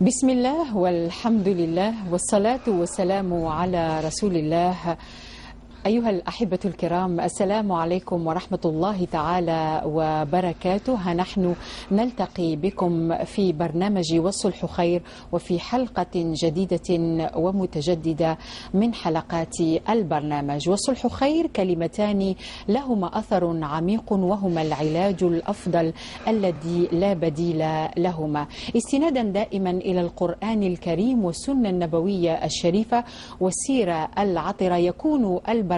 بسم الله والحمد لله والصلاة والسلام على رسول الله. أيها الأحبة الكرام، السلام عليكم ورحمة الله تعالى وبركاته. نحن نلتقي بكم في برنامج والصلح خير، وفي حلقة جديدة ومتجددة من حلقات البرنامج. والصلح خير كلمتان لهما أثر عميق، وهما العلاج الأفضل الذي لا بديل لهما، استنادا دائما إلى القرآن الكريم والسنة النبوية الشريفة والسيرة العطرة. يكون البرنامج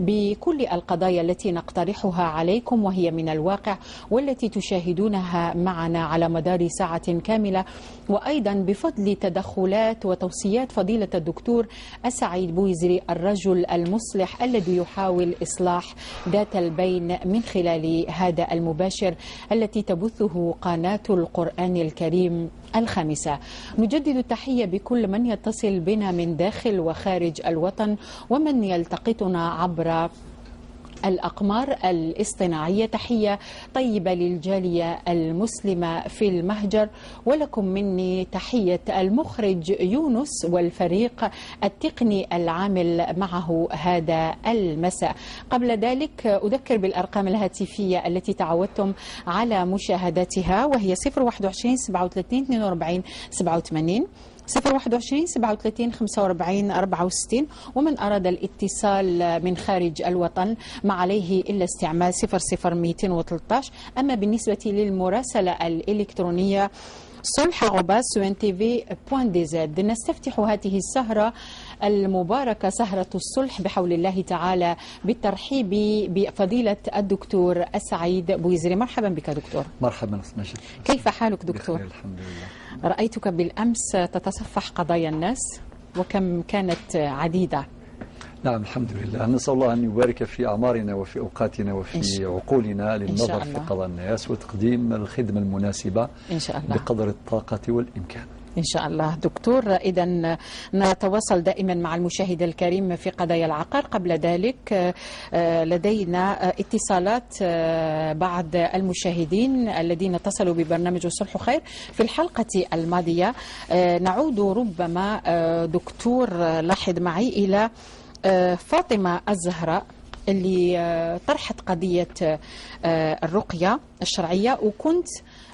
بكل القضايا التي نقترحها عليكم، وهي من الواقع والتي تشاهدونها معنا على مدار ساعة كاملة، وأيضا بفضل تدخلات وتوصيات فضيلة الدكتور السعيد بويزري، الرجل المصلح الذي يحاول إصلاح ذات البين من خلال هذا المباشر التي تبثه قناة القرآن الكريم الخامسة. نجدد التحية بكل من يتصل بنا من داخل وخارج الوطن، ومن يلتقطنا عبر الأقمار الاصطناعية. تحية طيبة للجالية المسلمة في المهجر، ولكم مني تحية المخرج يونس والفريق التقني العامل معه هذا المساء. قبل ذلك أذكر بالأرقام الهاتفية التي تعودتم على مشاهدتها، وهي 021 37 42 87 021 37 45 64. ومن أراد الاتصال من خارج الوطن ما عليه إلا استعمال 00213. أما بالنسبة للمراسلة الإلكترونية صلح@suntv.dz. نستفتح هذه السهرة المباركة، سهرة الصلح، بحول الله تعالى بالترحيب بفضيلة الدكتور السعيد بويزري. مرحبا بك دكتور. مرحبا. كيف حالك دكتور؟ بخير الحمد لله. رأيتك بالأمس تتصفح قضايا الناس، وكم كانت عديدة. نعم الحمد لله. نسأل الله أن يبارك في أعمارنا وفي أوقاتنا وفي عقولنا للنظر في قضايا الناس وتقديم الخدمة المناسبة إن شاء الله بقدر الطاقة والإمكان إن شاء الله. دكتور، إذا نتواصل دائما مع المشاهد الكريم في قضايا العقار. قبل ذلك لدينا اتصالات بعض المشاهدين الذين اتصلوا ببرنامج الصلح خير في الحلقة الماضية. نعود ربما دكتور لاحظ معي إلى فاطمة الزهراء اللي طرحت قضية الرقية الشرعية، وكنت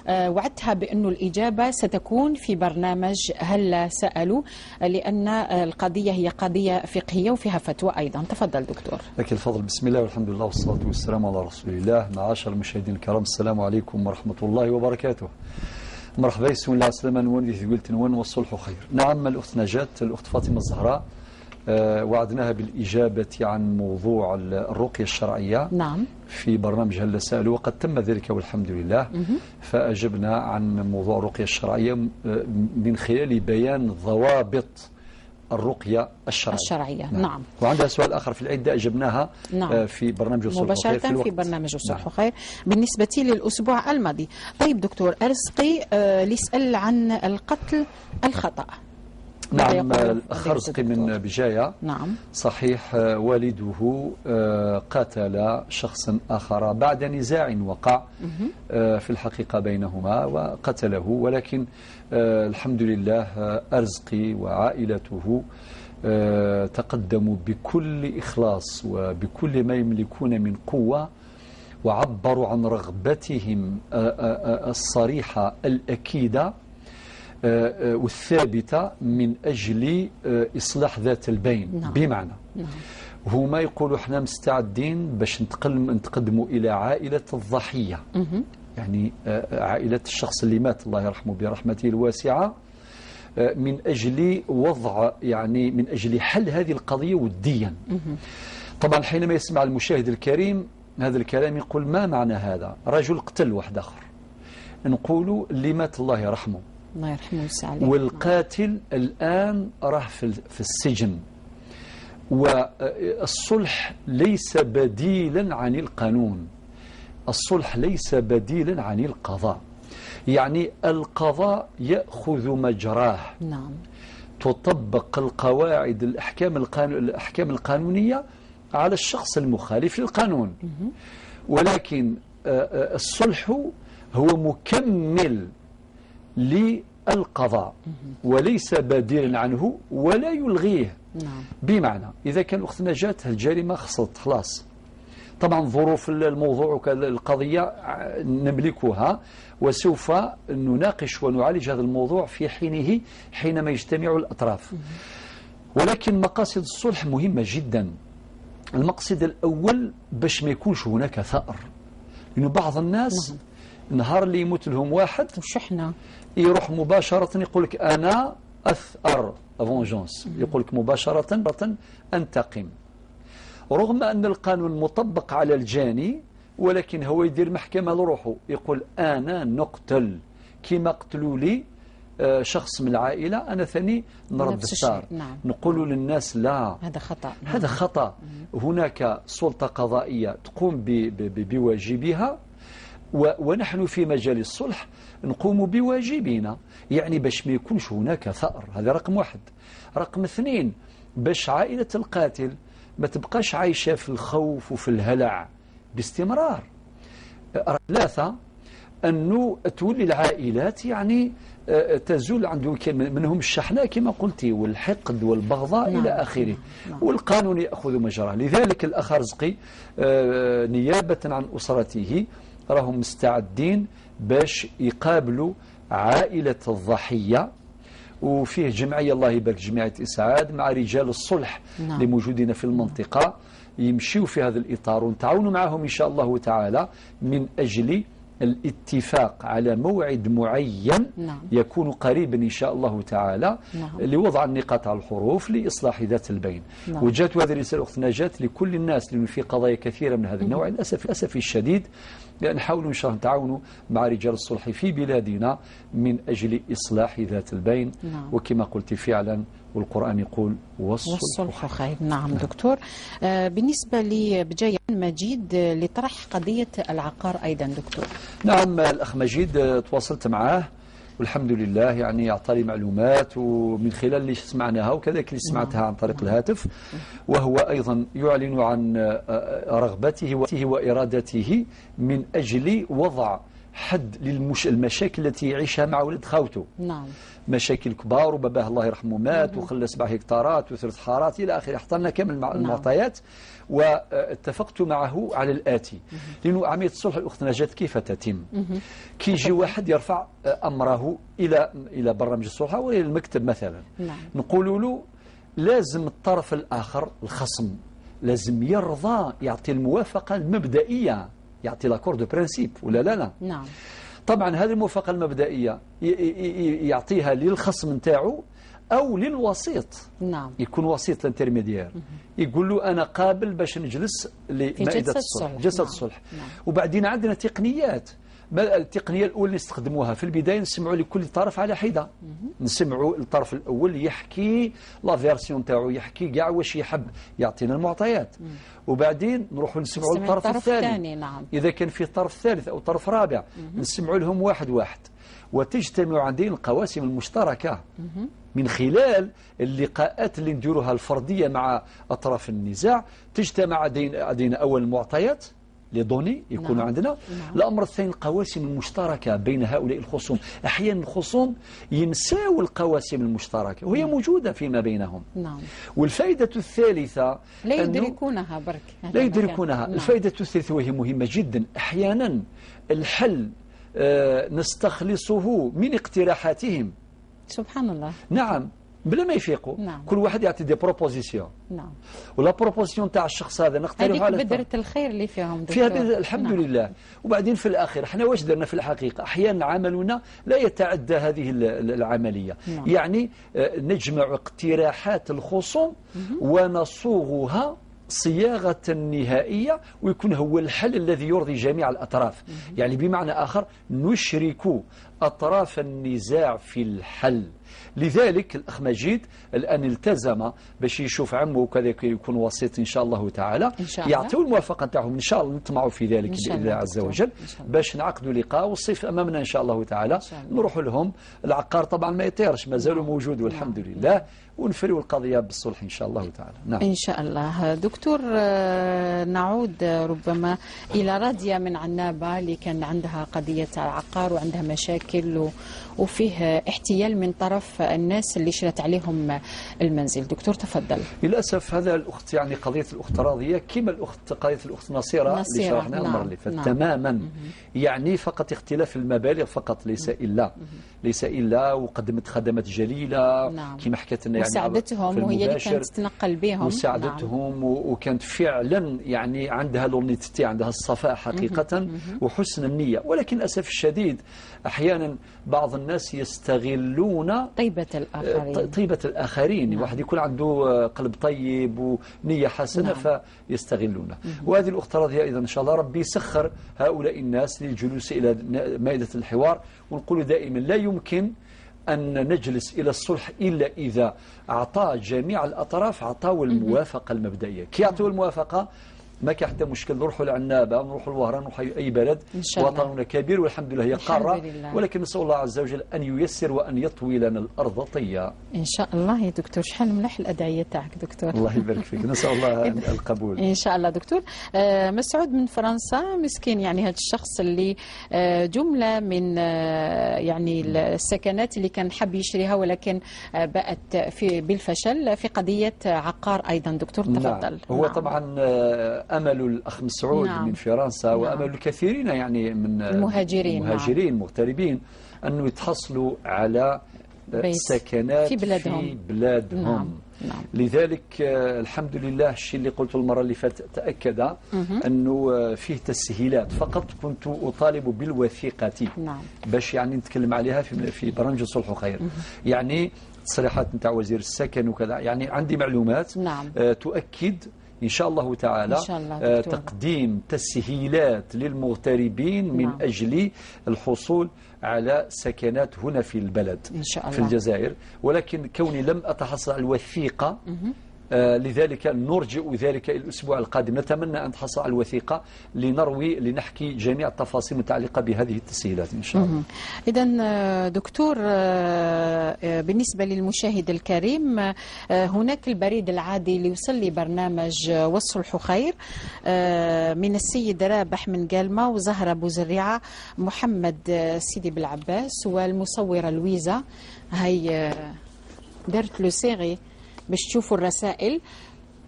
وعدتها بأنه الإجابة ستكون في برنامج هلا سألوا، لأن القضية هي قضية فقهية وفيها فتوى أيضا. تفضل دكتور. لك الفضل. بسم الله والحمد لله والصلاة والسلام على رسول الله. معاشر المشاهدين الكرام، السلام عليكم ورحمة الله وبركاته. مرحبا. بسم الله السلام نولي قلت نون والصلح خير. نعم الأخت نجاة، الأخت فاطمة الزهراء وعدناها بالإجابة عن موضوع الرقية الشرعية نعم في برنامج هلا سألوا، وقد تم ذلك والحمد لله. فأجبنا عن موضوع الرقية الشرعية من خلال بيان ضوابط الرقية الشرعية. نعم. وعندها سؤال آخر في العدة أجبناها نعم. في برنامج الصلح مباشرة خير في برنامج الصلح خير بالنسبة للأسبوع الماضي. طيب دكتور أرزقي يسأل عن القتل الخطأ. نعم الأخ رزقي من بجاية. نعم صحيح، والده قتل شخصا آخر بعد نزاع وقع في الحقيقة بينهما وقتله، ولكن الحمد لله أرزقي وعائلته تقدموا بكل إخلاص وبكل ما يملكون من قوة، وعبروا عن رغبتهم الصريحة الأكيدة والثابتة من أجل إصلاح ذات البين. نعم. بمعنى هما يقولوا احنا مستعدين باش نتقدموا إلى عائلة الضحية، يعني عائلة الشخص اللي مات الله يرحمه برحمته الواسعة، من أجل وضع يعني من أجل حل هذه القضية وديا. طبعا حينما يسمع المشاهد الكريم هذا الكلام يقول ما معنى هذا؟ رجل قتل واحد آخر، نقولوا اللي مات الله يرحمه الله يرحمه ويوسع عليه، والقاتل الآن راه في السجن، والصلح ليس بديلا عن القانون، الصلح ليس بديلا عن القضاء، يعني القضاء يأخذ مجراه. نعم. تطبق القواعد الأحكام القانونية على الشخص المخالف للقانون، ولكن الصلح هو مكمل القضاء وليس بديلا عنه ولا يلغيه. نعم. بمعنى إذا كان أختنا جات الجريمة خلصت خلاص، طبعا ظروف الموضوع القضية نملكها وسوف نناقش ونعالج هذا الموضوع في حينه حينما يجتمع الأطراف. ولكن مقاصد الصلح مهمة جدا. المقصد الأول باش ما يكونش هناك ثأر، لأنه بعض الناس نهار اللي يموت لهم واحد وشحنة يروح مباشرة يقول لك أنا أثأر فونجونس، يقول لك مباشرة أنتقم، رغم أن القانون مطبق على الجاني، ولكن هو يدير محكمة لروحه يقول أنا نقتل كما قتلوا لي شخص من العائلة، أنا ثاني نرد الثار. نعم. نقول للناس لا، هذا خطأ. هذا خطأ. هناك سلطة قضائية تقوم بواجبها، ونحن في مجال الصلح نقوم بواجبنا، يعني باش ما يكونش هناك ثأر. هذا رقم واحد. رقم اثنين، باش عائلة القاتل ما تبقاش عايشة في الخوف وفي الهلع باستمرار. ثلاثة، أنه تولي العائلات يعني تزول عندهم منهم الشحناء كما قلتي والحقد والبغضاء إلى آخره. والقانون يأخذ مجراه. لذلك الأخ رزقي نيابة عن أسرته راهم مستعدين باش يقابلوا عائلة الضحية، وفيه جمعية الله يبارك جمعية إسعاد مع رجال الصلح اللي موجودين في المنطقة يمشيوا في هذا الإطار، ونتعاونوا معهم إن شاء الله تعالى من أجل الاتفاق على موعد معين يكون قريبا إن شاء الله تعالى لوضع النقاط على الحروف لإصلاح ذات البين. وجاءت هذه الرسالة أختنا جات لكل الناس، لأنه في قضايا كثيرة من هذا النوع للأسف الشديد نحاول إن شاء الله نتعاونوا مع رجال الصلح في بلادنا من أجل إصلاح ذات البين. وكما قلت فعلا والقرآن يقول والصلح خير. نعم دكتور. بالنسبة لي بجاي مجيد لطرح قضية العقار أيضا دكتور. نعم الأخ مجيد تواصلت معه والحمد لله، يعني أعطاني معلومات ومن خلال اللي سمعناها وكذلك اللي سمعتها عن طريق الهاتف، وهو أيضا يعلن عن رغبته وإرادته من أجل وضع حد للمشاكل التي يعيشها مع ولد خاوته. نعم. مشاكل كبار، وباباه الله يرحمه مات وخلى 7 هكتارات وثلاث حارات إلى آخره، احضرنا كامل المعطيات. واتفقت معه على الآتي، لأنه عملية الصلح الأخت نجاة كيف تتم؟ كي يجي واحد يرفع أمره إلى برنامج الصلح أو إلى المكتب مثلا، نقول له لازم الطرف الآخر الخصم لازم يرضى، يعطي الموافقة المبدئية، يعطي لاكور دو برانسيب ولا لا؟ نعم. طبعا هذه الموافقة المبدئية يعطيها للخصم نتاعو أو للوسيط. نعم. يكون وسيط الانترميديير، يقول له أنا قابل باش نجلس لمائدة الصلح، جلسة الصلح. وبعدين عندنا تقنيات. التقنية الأولى اللي نستخدموها في البداية نسمعوا لكل طرف على حدة، نسمعوا الطرف الأول يحكي لا فيرسيون تاعو، يحكي كاع واش يحب، يعطينا المعطيات. وبعدين نروحوا نسمعوا الطرف الثاني. نعم. إذا كان في طرف ثالث أو طرف رابع نسمعوا لهم واحد واحد، وتجتمع عندنا القواسم المشتركة من خلال اللقاءات اللي نديروها الفردية مع أطراف النزاع. تجتمع عندنا أول المعطيات لي دوني يكونوا عندنا. الأمر الثاني القواسم المشتركة بين هؤلاء الخصوم. أحيانا الخصوم ينساوا القواسم المشتركة وهي موجودة فيما بينهم. والفائدة الثالثة لا يدركونها برك. لا يدركونها. الفائدة الثالثة وهي مهمة جدا، أحيانا الحل نستخلصه من اقتراحاتهم. سبحان الله. نعم، بلا ما يفيقوا. كل واحد يعطي دي بروبوزيسيون. ولا بروبوزيسيون تاع الشخص هذا نقترحها على بذرة الخير اللي فيهم في هذا الحمد لله. وبعدين في الأخير احنا واش درنا في الحقيقة؟ أحيانا عملنا لا يتعدى هذه العملية. يعني نجمع اقتراحات الخصوم ونصوغها صياغة نهائية ويكون هو الحل الذي يرضي جميع الأطراف. يعني بمعنى آخر نشرك أطراف النزاع في الحل، لذلك الأخ مجيد الآن التزم باش يشوف عمه وكذا يكون وسيط إن شاء الله تعالى، يعطيو الموافقة نتاعهم إن شاء الله، نطمعوا في ذلك بإذن الله عز وجل، باش نعقدوا لقاء والصيف أمامنا إن شاء الله تعالى، نروحوا لهم. العقار طبعا ما يطيرش، ما زالوا موجود والحمد لله، ونفروا القضية بالصلح إن شاء الله تعالى. نعم إن شاء الله. دكتور، نعود ربما إلى راضية من عنابة اللي كان عندها قضية العقار وعندها مشاكل وفيه احتيال من طرف الناس اللي شرت عليهم المنزل. دكتور تفضل. للأسف هذا الأخت يعني قضية الأخت راضية كما قضية الأخت نصيرة اللي شرحناها المرة اللي فاتت تماما، يعني فقط اختلاف المبالغ فقط، ليس إلا وقدمت خدمات جليلة كما حكيت لنا، يعني مساعدتهم وهي اللي كانت تتنقل بهم، مساعدتهم وكانت فعلا يعني عندها لونيتي، عندها الصفاء حقيقة وحسن النية، ولكن للأسف الشديد أحيانا بعض الناس يستغلون طيبة الآخرين. واحد يكون عنده قلب طيب ونية حسنة فيستغلونه. وهذه الأخت راضية أيضا إن شاء الله ربي يسخر هؤلاء الناس للجلوس إلى مائدة الحوار. ونقول دائما لا يمكن أن نجلس إلى الصلح إلا إذا أعطى جميع الأطراف عطاوا الموافقة المبدئية. كي يعطوا الموافقة ما كان حتى مشكل، نروحوا لعنابة، نروحوا لوهران، نروحوا أي بلد، وطننا كبير والحمد لله هي قارة، ولكن نسأل الله عز وجل أن ييسر وأن يطوي لنا الأرض طيا إن شاء الله. يا دكتور شحال ملح الأدعية تاعك دكتور. الله يبارك فيك، نسأل الله القبول إن شاء الله. دكتور مسعود من فرنسا، مسكين يعني هذا الشخص اللي جملة من يعني السكنات اللي كان حب يشتريها ولكن بأت بالفشل في قضية عقار أيضا. دكتور تفضل. هو طبعا أمل الأخ مسعود من فرنسا وأمل الكثيرين يعني من المهاجرين مغتربين أنه يتحصلوا على سكنات في بلادهم. لذلك الحمد لله الشيء اللي قلته المرة اللي فاتت تأكد أنه فيه تسهيلات، فقط كنت أطالب بالوثيقة باش يعني نتكلم عليها في برنامج صلح وخير، يعني تصريحات نتاع وزير السكن وكذا، يعني عندي معلومات تؤكد إن شاء الله تعالى تقديم تسهيلات للمغتربين من أجل الحصول على سكنات هنا في البلد إن شاء الله في الجزائر، ولكن كوني لم أتحصل على الوثيقة لذلك نرجئ ذلك الأسبوع القادم، نتمنى أن تحصل على الوثيقة لنحكي جميع التفاصيل المتعلقة بهذه التسهيلات إن شاء الله. إذن دكتور، بالنسبة للمشاهد الكريم، هناك البريد العادي ليوصل لي برنامج والصلح خير من السيد رابح من قالمة وزهرة بوزريعة محمد سيدي بالعباس والمصورة لويزا. هاي درت له صيغي باش تشوفوا الرسائل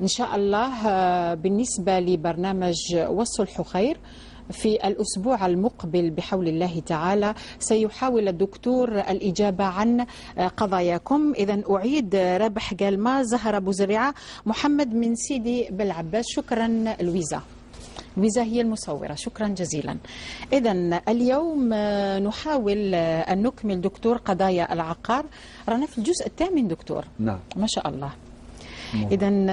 إن شاء الله. بالنسبة لبرنامج والصلح خير في الأسبوع المقبل بحول الله تعالى سيحاول الدكتور الإجابة عن قضاياكم. إذن أعيد رابح قالما، زهرة بوزريعة، محمد من سيدي بالعباس. شكرا لويزا هي المصورة، شكرا جزيلا. إذن اليوم نحاول أن نكمل دكتور قضايا العقار، رانا في الجزء الثامن دكتور. نعم ما شاء الله. إذن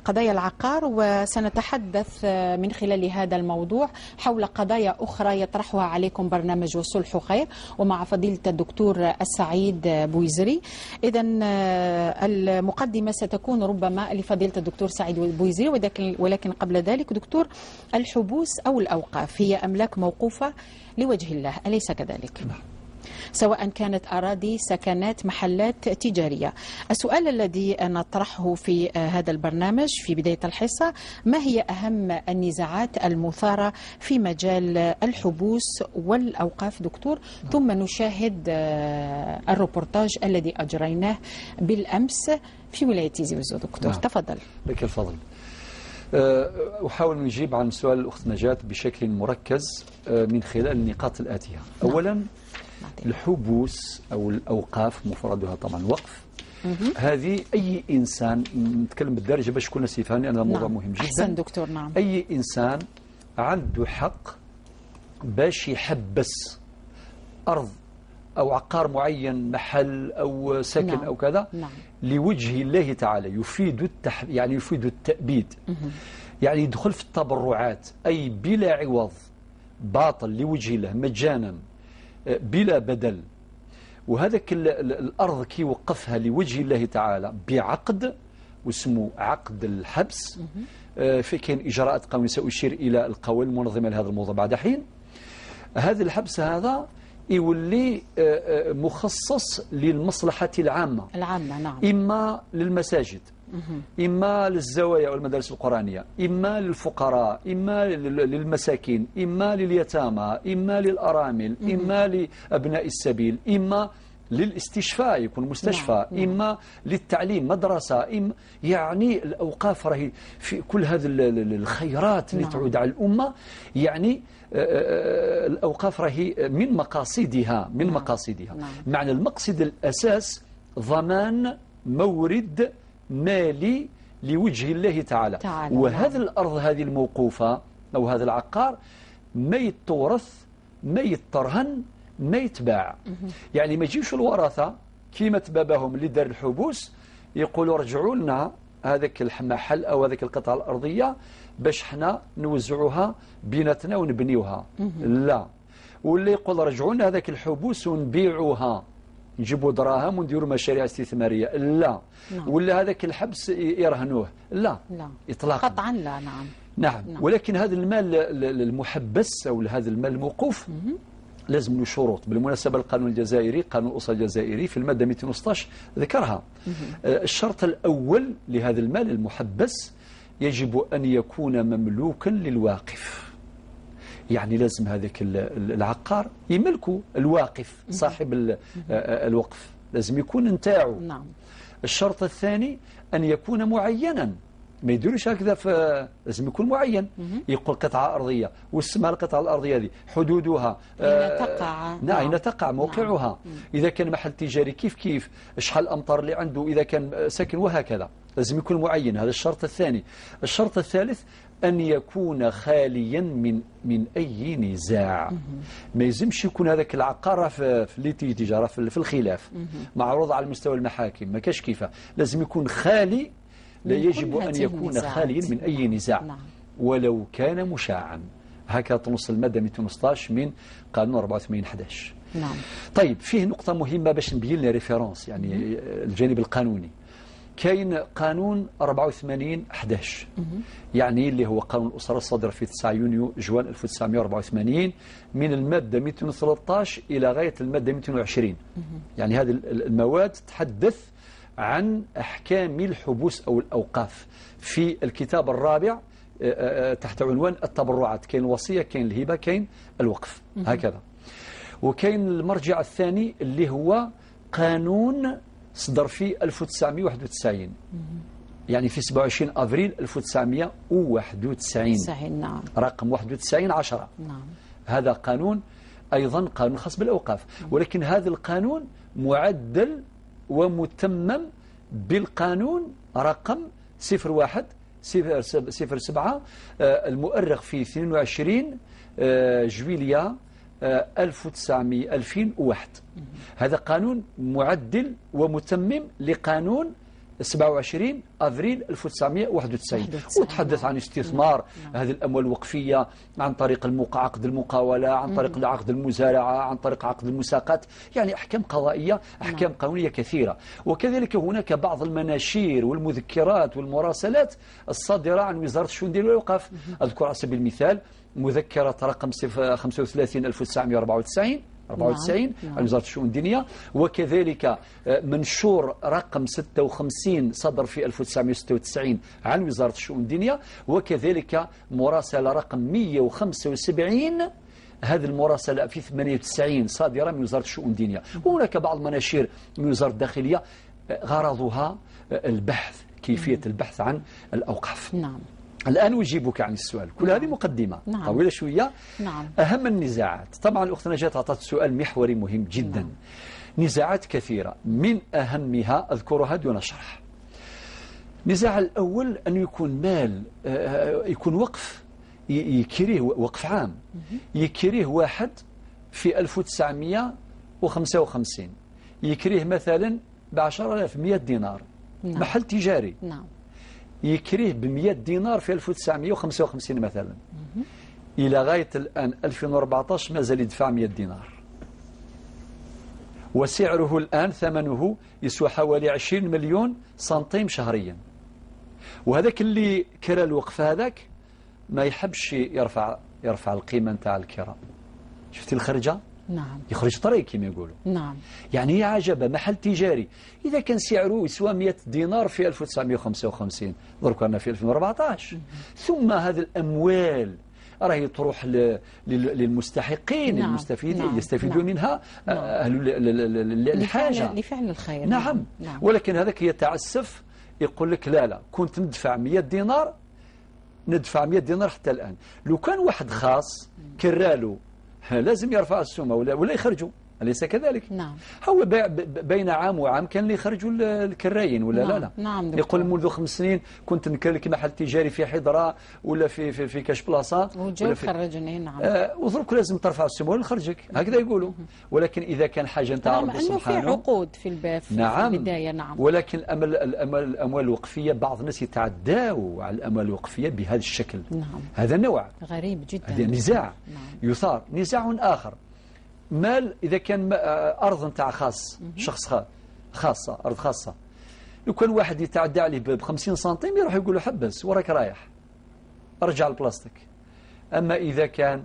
قضايا العقار، وسنتحدث من خلال هذا الموضوع حول قضايا أخرى يطرحها عليكم برنامج والصلح خير ومع فضيلة الدكتور السعيد بويزري. إذن المقدمة ستكون ربما لفضيلة الدكتور سعيد بويزري، ولكن قبل ذلك دكتور، الحبوس أو الأوقاف هي أملاك موقوفة لوجه الله، أليس كذلك؟ سواء كانت أراضي، سكنات، محلات تجارية. السؤال الذي نطرحه في هذا البرنامج في بداية الحصة: ما هي أهم النزاعات المثارة في مجال الحبوس والأوقاف دكتور؟ ثم نشاهد الروبورتاج الذي أجريناه بالأمس في ولاية تيزي وزو. دكتور تفضل. لك الفضل. أحاول أن أجيب عن سؤال الأخت نجاة بشكل مركز من خلال النقاط الآتية. أولا، الحبوس أو الأوقاف مفردها طبعا وقف، هذه أي إنسان، نتكلم بالدارجة باش كل الناس يفهمني، أنا موضوع مهم جدا. أحسن دكتور. نعم. أي إنسان عنده حق باش يحبس أرض أو عقار معين، محل أو سكن أو كذا لوجه الله تعالى، يفيد التأبيد، يعني يدخل في التبرعات، أي بلا عوض، باطل لوجه الله، مجانا بلا بدل، وهذاك الأرض كي وقفها لوجه الله تعالى بعقد واسمه عقد الحبس. في كان إجراءات قانونية سأشير إلى القوانين المنظمة لهذا الموضوع بعد حين. هذا الحبس هذا يولي مخصص للمصلحة العامة. نعم. إما للمساجد، إما للزوايا والمدارس القرآنية، إما للفقراء، إما للمساكين، إما لليتامى، إما للأرامل، إما لأبناء السبيل، إما للاستشفاء يكون مستشفى، إما للتعليم مدرسة، إما يعني الأوقاف راهي في كل هذه الخيرات اللي تعود على الأمة. يعني الأوقاف راهي من مقاصدها معنى المقصد الأساس ضمان مورد مالي لوجه الله تعالى. وهذا الأرض هذه الموقوفة أو هذا العقار ما يتورث، ما يترهن، ما يتباع. يعني ما يجيش الورثة كيما تبابهم اللي دار الحبوس يقولوا رجعوا لنا هذاك المحل أو هذاك القطعة الأرضية باش حنا نوزعوها بيناتنا ونبنيوها. لا، واللي يقول رجعوا لنا هذاك الحبوس ونبيعوها نجيبوا دراهم ونديروا مشاريع استثمارية. لا. ولا هذاك الحبس يرهنوه. لا إطلاقا، قطعا لا. نعم. ولكن هذا المال المحبس أو هذا المال الموقوف لازم له شروط. بالمناسبة القانون الجزائري، قانون الأسرة الجزائري في المادة 216 ذكرها. الشرط الأول لهذا المال المحبس يجب أن يكون مملوكا للواقف. يعني لازم هذاك العقار يملكه الواقف صاحب الوقف، لازم يكون نتاعو. نعم. الشرط الثاني أن يكون معينا، ما يديروش هكذا، لازم يكون معين. يقول قطعة أرضية واسمها القطعة الأرضية هذه، حدودها أين تقع. أين تقع موقعها. إذا كان محل تجاري كيف شحال الأمطار اللي عنده، إذا كان ساكن، وهكذا لازم يكون معين. هذا الشرط الثاني. الشرط الثالث أن يكون خاليا من أي نزاع. ما يلزمش يكون هذاك العقار في الليتيجارة في الخلاف معروض على مستوى المحاكم، ما كاش كيفه. لازم يكون خالي، لا يجب أن يكون خاليا من أي نزاع ولو كان مشاعا. هكذا تنص المادة 216 من قانون 84/11. نعم. طيب، فيه نقطة مهمة باش نبين لنا ريفيرونس، يعني الجانب القانوني. كاين قانون 84/11 يعني اللي هو قانون الأسرة الصادر في 9 يونيو جوان 1984 من المادة 213 إلى غاية المادة 220. يعني هذه المواد تحدث عن أحكام الحبوس أو الأوقاف في الكتاب الرابع تحت عنوان التبرعات. كاين الوصية، كاين الهبة، كاين الوقف، هكذا. وكاين المرجع الثاني اللي هو قانون صدر في 1991 يعني في 27 أفريل 1991. نعم. رقم 91/10. نعم. هذا قانون أيضا قانون خاص بالأوقاف، ولكن هذا القانون معدل ومتمم بالقانون رقم 01/07 المؤرخ في 22 جويلية 2001. هذا قانون معدل ومتمم لقانون 27 أفريل 1991 وتحدث عن استثمار هذه الأموال الوقفية عن طريق عقد المقاولة، عن طريق عقد المزارعة، عن طريق عقد المساقات. يعني أحكام قضائية، أحكام قانونية كثيرة. وكذلك هناك بعض المناشير والمذكرات والمراسلات الصادرة عن وزارة الشؤون الدينية والأوقاف. أذكر على سبيل المثال مذكرة رقم 35/1994 عن وزارة الشؤون الدينية، وكذلك منشور رقم 56 صدر في 1996 عن وزارة الشؤون الدينية، وكذلك مراسلة رقم 175 هذه المراسلة في 98 صادرة من وزارة الشؤون الدينية. وهناك بعض المناشير من وزارة الداخلية غرضها البحث، كيفية البحث عن الأوقاف. نعم. الآن أجيبك عن السؤال. كل هذه مقدمة طويلة شوية. نعم. أهم النزاعات، طبعا الأخت نجاة أعطت سؤال محوري مهم جدا. نزاعات كثيرة، من أهمها أذكرها دون شرح. النزاع الأول أن يكون مال، يكون وقف يكريه، وقف عام يكريه واحد في 1955 يكريه مثلا ب10,000 100 دينار. محل تجاري. نعم. يكريه ب100 دينار في 1955 مثلا. إلى غاية الآن 2014 ما زال يدفع 100 دينار. وسعره الآن ثمنه يسوى حوالي 20 مليون سنتيم شهريا. وهذاك اللي كرا الوقف هذاك ما يحبش يرفع القيمة نتاع الكراء. شفتي الخرجة؟ نعم. يخرج طريق كما يقولوا. نعم. يعني هي عجبة محل تجاري إذا كان سعره يسوى 100 دينار في 1955 درك أنا في 2014 ثم هذه الأموال راهي تروح للمستحقين. نعم. المستفيدين. نعم. يستفيدون نعم. منها نعم. أهل الحاجة لفعل الخير. نعم. نعم. ولكن هذاك يتعسف يقول لك لا كنت ندفع 100 دينار ندفع 100 دينار حتى الآن. لو كان واحد خاص كرالو لازم يرفع السمة ولا يخرجوا، أليس كذلك؟ نعم. هو بين عام وعام كان اللي يخرجوا الكرايين ولا نعم. لا. نعم يقول منذ 5 سنين كنت نكرلك محل تجاري في حضرة ولا في كاش بلاصة وجو خرجني. نعم. وظرك لازم ترفع السمة ولا نخرجك هكذا يقولوا. ولكن إذا كان حاجة نتاع ربي سبحانه في عقود في الباب في نعم. البداية. نعم. ولكن الأموال الوقفية بعض الناس يتعداوا على الأموال الوقفية بهذا الشكل. نعم. هذا نوع غريب جدا. هذا نزاع. نعم. يثار نزاع آخر. مال إذا كان أرض نتاع خاص شخص خاصة أرض خاصة لو كان واحد يتعدى عليه ب50 سنتيم يروح يقول له حبس وراك رايح ارجع البلاستيك. أما إذا كان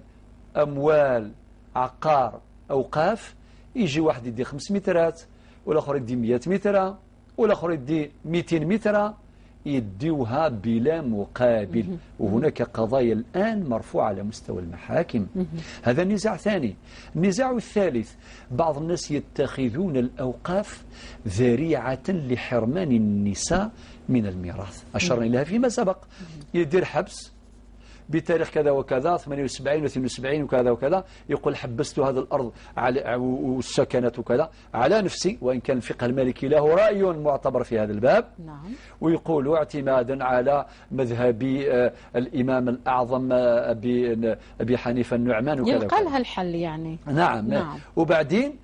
أموال عقار أوقاف يجي واحد يدي 5 مترات والآخر يدي 100 متر والآخر يدي 200 متر يديوها بلا مقابل. وهناك قضايا الآن مرفوعة على مستوى المحاكم. هذا نزاع ثاني. النزاع الثالث بعض الناس يتخذون الأوقاف ذريعة لحرمان النساء من الميراث. أشرنا إليها فيما سبق. يدير حبس بتاريخ كذا وكذا 78 و72 وكذا وكذا يقول حبست هذا الأرض على والسكنات وكذا على نفسي، وإن كان الفقه المالكي له رأي معتبر في هذا الباب. نعم. ويقول اعتمادا على مذهب الإمام الأعظم أبي حنيفة النعمان وكذا يلقى لها الحل يعني. نعم. وبعدين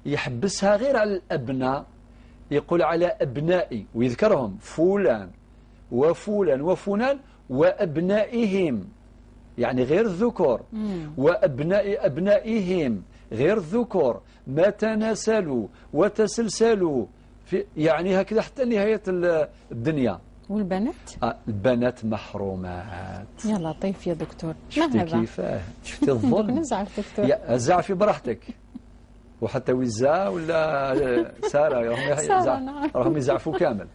يحبسها غير على الأبناء، يقول على أبنائي ويذكرهم فلان وفلان وفلان وأبنائهم يعني غير الذكور وأبناء أبنائهم غير الذكور ما تناسلوا وتسلسلوا يعني هكذا حتى نهاية الدنيا. والبنات؟ البنات محرومات. يا لطيف يا دكتور. شفتي كيفاه؟ شفتي الظلم؟ نزعل دكتور. زع في براحتك وحتى وزا ولا سارة راهم يزعفوا كامل.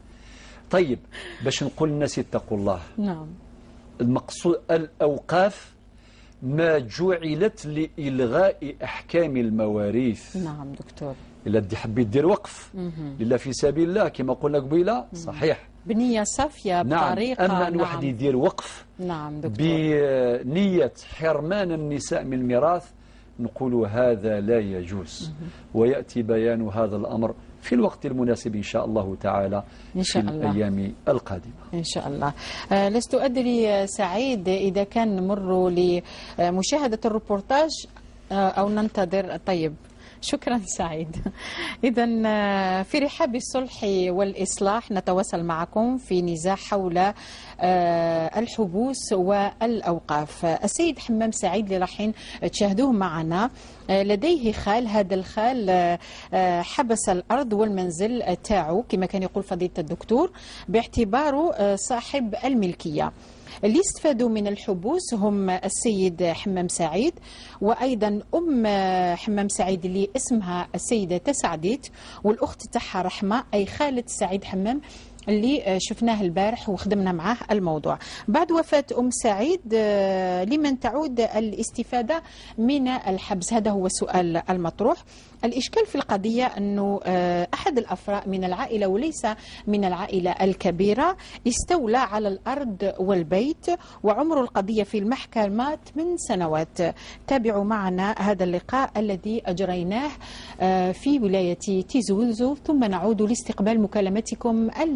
طيب باش نقول الناس يتقوا الله. نعم. المقصود الأوقاف ما جعلت لإلغاء أحكام المواريث. نعم دكتور. إلا دي حبيت دير وقف لله في سبيل الله كما قلنا قبيلة صحيح بنية صافية بطريقة. أما أن واحد يدير وقف نعم دكتور بنية حرمان النساء من الميراث نقول هذا لا يجوز. ويأتي بيان هذا الأمر في الوقت المناسب إن شاء الله تعالى إن شاء في الله. الأيام القادمة إن شاء الله. لست أدري سعيد إذا كان نمر لمشاهدة الروبورتاج أو ننتظر. طيب شكرا سعيد. إذا في رحاب الصلح والإصلاح نتواصل معكم في نزاع حول الحبوس والأوقاف. السيد حمام سعيد اللي راحين تشاهدوه معنا لديه خال. هذا الخال حبس الأرض والمنزل تاعو كما كان يقول فضيلة الدكتور باعتباره صاحب الملكية. اللي استفادوا من الحبوس هم السيد حمام سعيد وأيضا أم حمام سعيد اللي اسمها السيدة تسعديت والأخت تاعها رحمة أي خالة سعيد حمام اللي شفناه البارح وخدمنا معاه الموضوع. بعد وفاة أم سعيد لمن تعود الاستفادة من الحبس؟ هذا هو السؤال المطروح. الإشكال في القضية أنه أحد الأفراد من العائلة وليس من العائلة الكبيرة استولى على الأرض والبيت وعمر القضية في المحكمة 8 سنوات. تابعوا معنا هذا اللقاء الذي أجريناه في ولاية تيزوزو ثم نعود لاستقبال مكالمتكم الهاتفية.